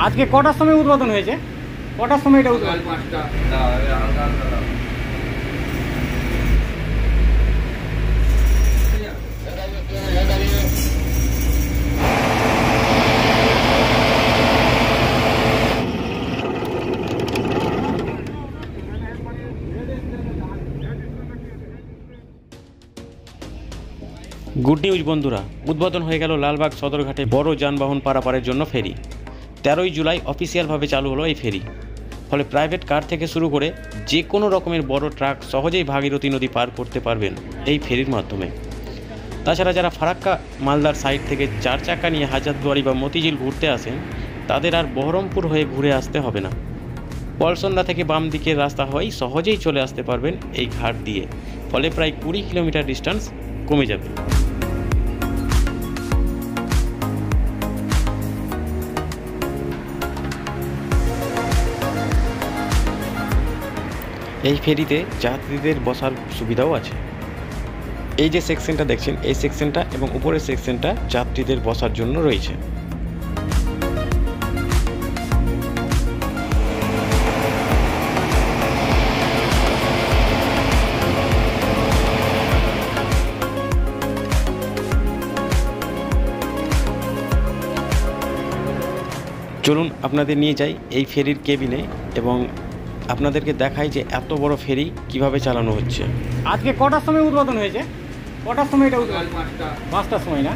আজকে কটার সময় উদ্বোধন হয়েছে? কটার সময় এটা উদ্বোধন? 5টা। গুড নিউজ বন্ধুরা, উদ্বোধন হয়ে গেল লালবাগ সদরঘাটে বড় যানবাহন পারাপারের জন্য ফেরি। 13ই জুলাই অফিসিয়ালভাবে চালু হলো এই ফেরি। ফলে প্রাইভেট কার থেকে শুরু করে যে কোনো রকমের বড় ট্রাক সহজেই ভাগীরথী নদী পার করতে পারবেন এই ফেরির মাধ্যমে। তাছাড়া যারা ফারাক্কা মালদার সাইড থেকে 4 চাকা নিয়ে হাজারদুয়ারি বা মতিঝিল ঘুরতে আসেন তাদের আর বহরমপুর হয়ে ঘুরে আসতে হবে না। পলসন্ডা থেকে বাম দিকের রাস্তা হয়েই সহজেই চলে আসতে পারবেন এই ঘাট দিয়ে। ফলে প্রায় 20 কিলোমিটার ডিস্টেন্স কমে যাবে। এই ফেরিতে যাত্রীদের বসার সুবিধাও আছে। এই যে সেকশনটা দেখছেন, এই সেকশনটা এবং উপরের সেকশনটা যাত্রীদের বসার জন্য রয়েছে। চলুন আপনাদের নিয়ে যাই এই ফেরির কেবিনে এবং আপনাদেরকে দেখাই যে এত বড় ফেরি কিভাবে চালানো হচ্ছে। আজকে কটার সময় উদ্বোধন হয়েছে? কটার সময় এটা উদ্বোধন? 5টার সময় না?